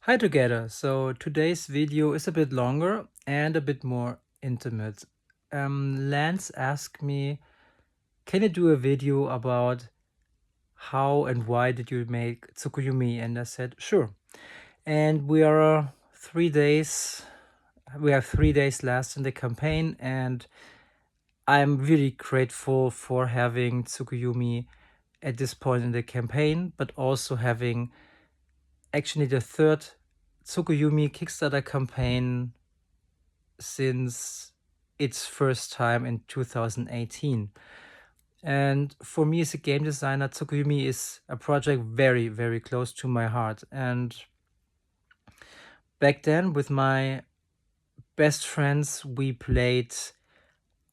Hi together. So today's video is a bit longer and a bit more intimate. Lance asked me, can you do a video about how and why did you make Tsukuyumi? And I said, sure. And we are 3 days, we have 3 days left in the campaign, and I'm really grateful for having Tsukuyumi at this point in the campaign, but also having actually the third Tsukuyumi Kickstarter campaign since its first time in 2018. And for me as a game designer, Tsukuyumi is a project very, very close to my heart. And back then, with my best friends, we played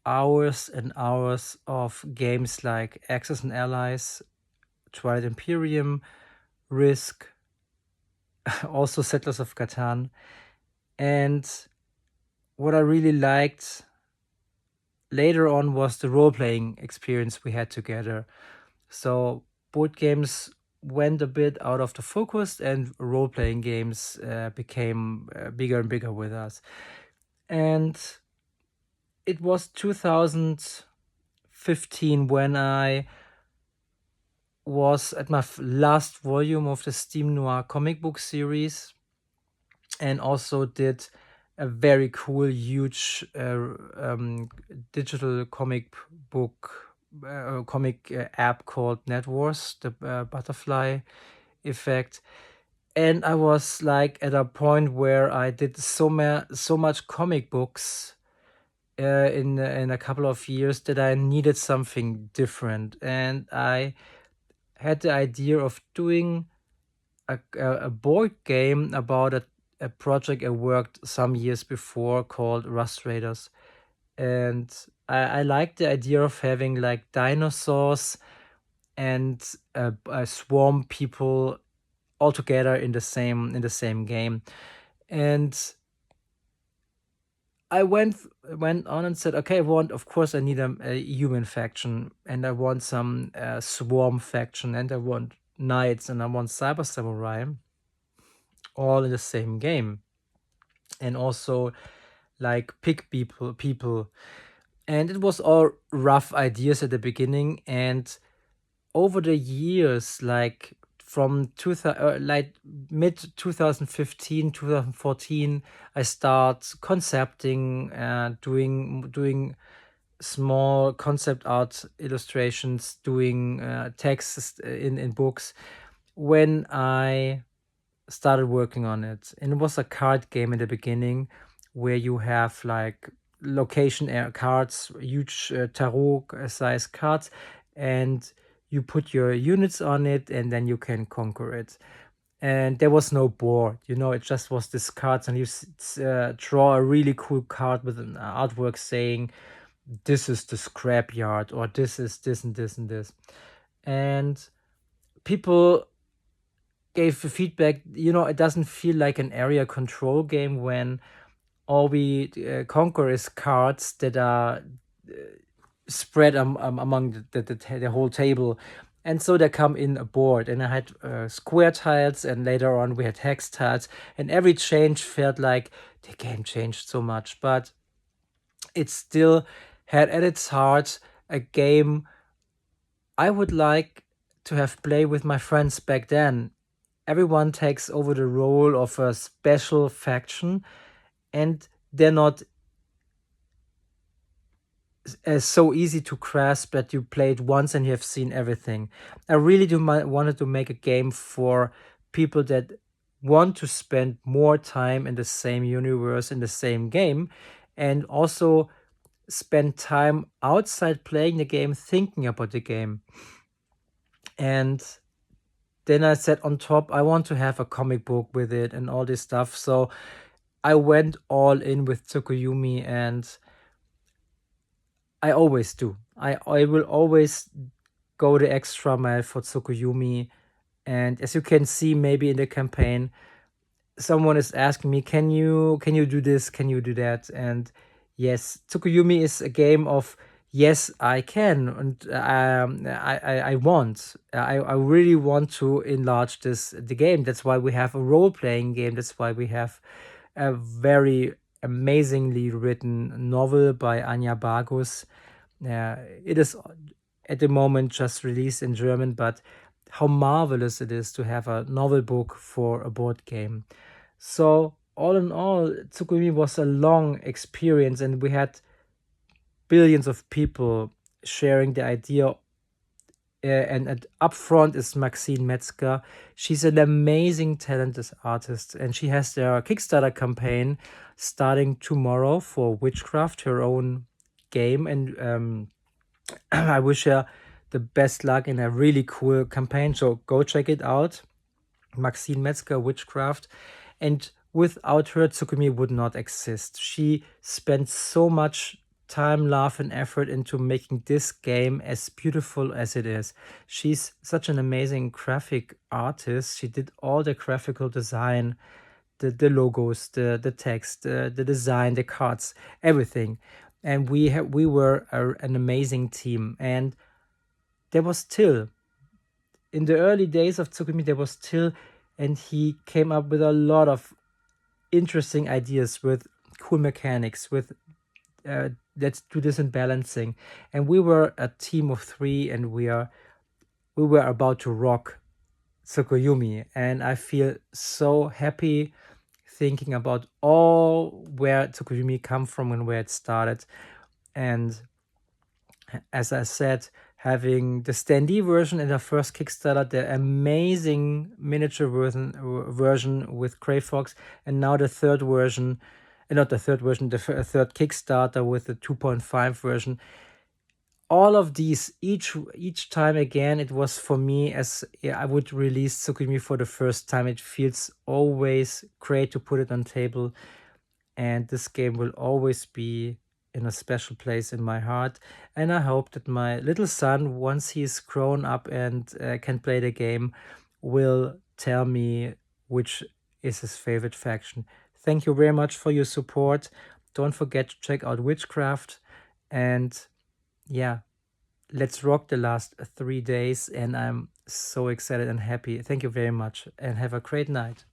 hours and hours of games like Axis and Allies, Twilight Imperium, Risk, also Settlers of Catan. And what I really liked later on was the role-playing experience we had together. So board games went a bit out of the focus, and role-playing games became bigger and bigger with us. And it was 2015 when I was at my last volume of the Steam Noir comic book series, and also did a very cool, huge digital comic book comic app called Net Wars, the butterfly effect. And I was like at a point where I did so much comic books in a couple of years that I needed something different, and I had the idea of doing a board game about a project I worked some years before called Rust Raiders. And I like the idea of having like dinosaurs and a swarm people all together in the same game. And I went on and said, okay, of course I need a human faction, and I want some swarm faction, and I want knights, and I want cyber samurai, all in the same game. And also like pick people. And it was all rough ideas at the beginning, and over the years, like from like mid 2015 2014, I start concepting, doing small concept art illustrations, doing texts in books when I started working on it. And it was a card game in the beginning where you have like location cards, huge tarot size cards, and you put your units on it, and then you can conquer it. And there was no board, it just was this cards, and you draw a really cool card with an artwork saying, this is the scrapyard, or this is this and this and this. And people gave feedback, it doesn't feel like an area control game when all we conquer is cards that are spread among the whole table. And so they come in a board, and I had square tiles, and later on we had hex tiles, and every change felt like the game changed so much, but it still had at its heart a game I would like to have played with my friends back then. Everyone takes over the role of a special faction, and they're not so easy to grasp that you play it once and you have seen everything. I really wanted to make a game for people that want to spend more time in the same universe, in the same game, and also spend time outside playing the game, thinking about the game. And then I said on top, I want to have a comic book with it and all this stuff. So I went all in with Tsukuyumi, and I always do. I will always go the extra mile for Tsukuyumi. And as you can see, maybe in the campaign, someone is asking me, can you do this? Can you do that? And yes, Tsukuyumi is a game of Yes, I can, and I want. I really want to enlarge the game. That's why we have a role playing game. That's why we have a very amazingly written novel by Anya Bargus. It is at the moment just released in German, but how marvelous it is to have a novel book for a board game. So all in all, Tsukuyumi was a long experience, and we had billions of people sharing the idea. And up front is Maxine Metzger. She's an amazing, talented artist, and she has their Kickstarter campaign starting tomorrow for Witchcraft, her own game. And I wish her the best luck in a really cool campaign. So go check it out. Maxine Metzger, Witchcraft. And without her, Tsukumi would not exist. She spent so much time, love, and effort into making this game as beautiful as it is. She's such an amazing graphic artist. She did all the graphical design, the logos, the text, the design, the cards, everything. And we were an amazing team. And there was still in the early days of Tsukumi, there was Till, and he came up with a lot of interesting ideas with cool mechanics, with let's do this in balancing. And we were a team of three, and we were about to rock Tsukuyumi. And I feel so happy thinking about all where Tsukuyumi come from and where it started. And as I said, having the standee version in the first Kickstarter, the amazing miniature version with Grey Fox, and now the third version, not the third version, the third Kickstarter with the 2.5 version. All of these, each time again, it was for me as I would release Tsukimi for the first time. It feels always great to put it on table, and this game will always be in a special place in my heart. And I hope that my little son, once he's grown up and can play the game, will tell me which is his favorite faction. Thank you very much for your support. Don't forget to check out Witchcraft. And yeah, let's rock the last 3 days. And I'm so excited and happy. Thank you very much and have a great night.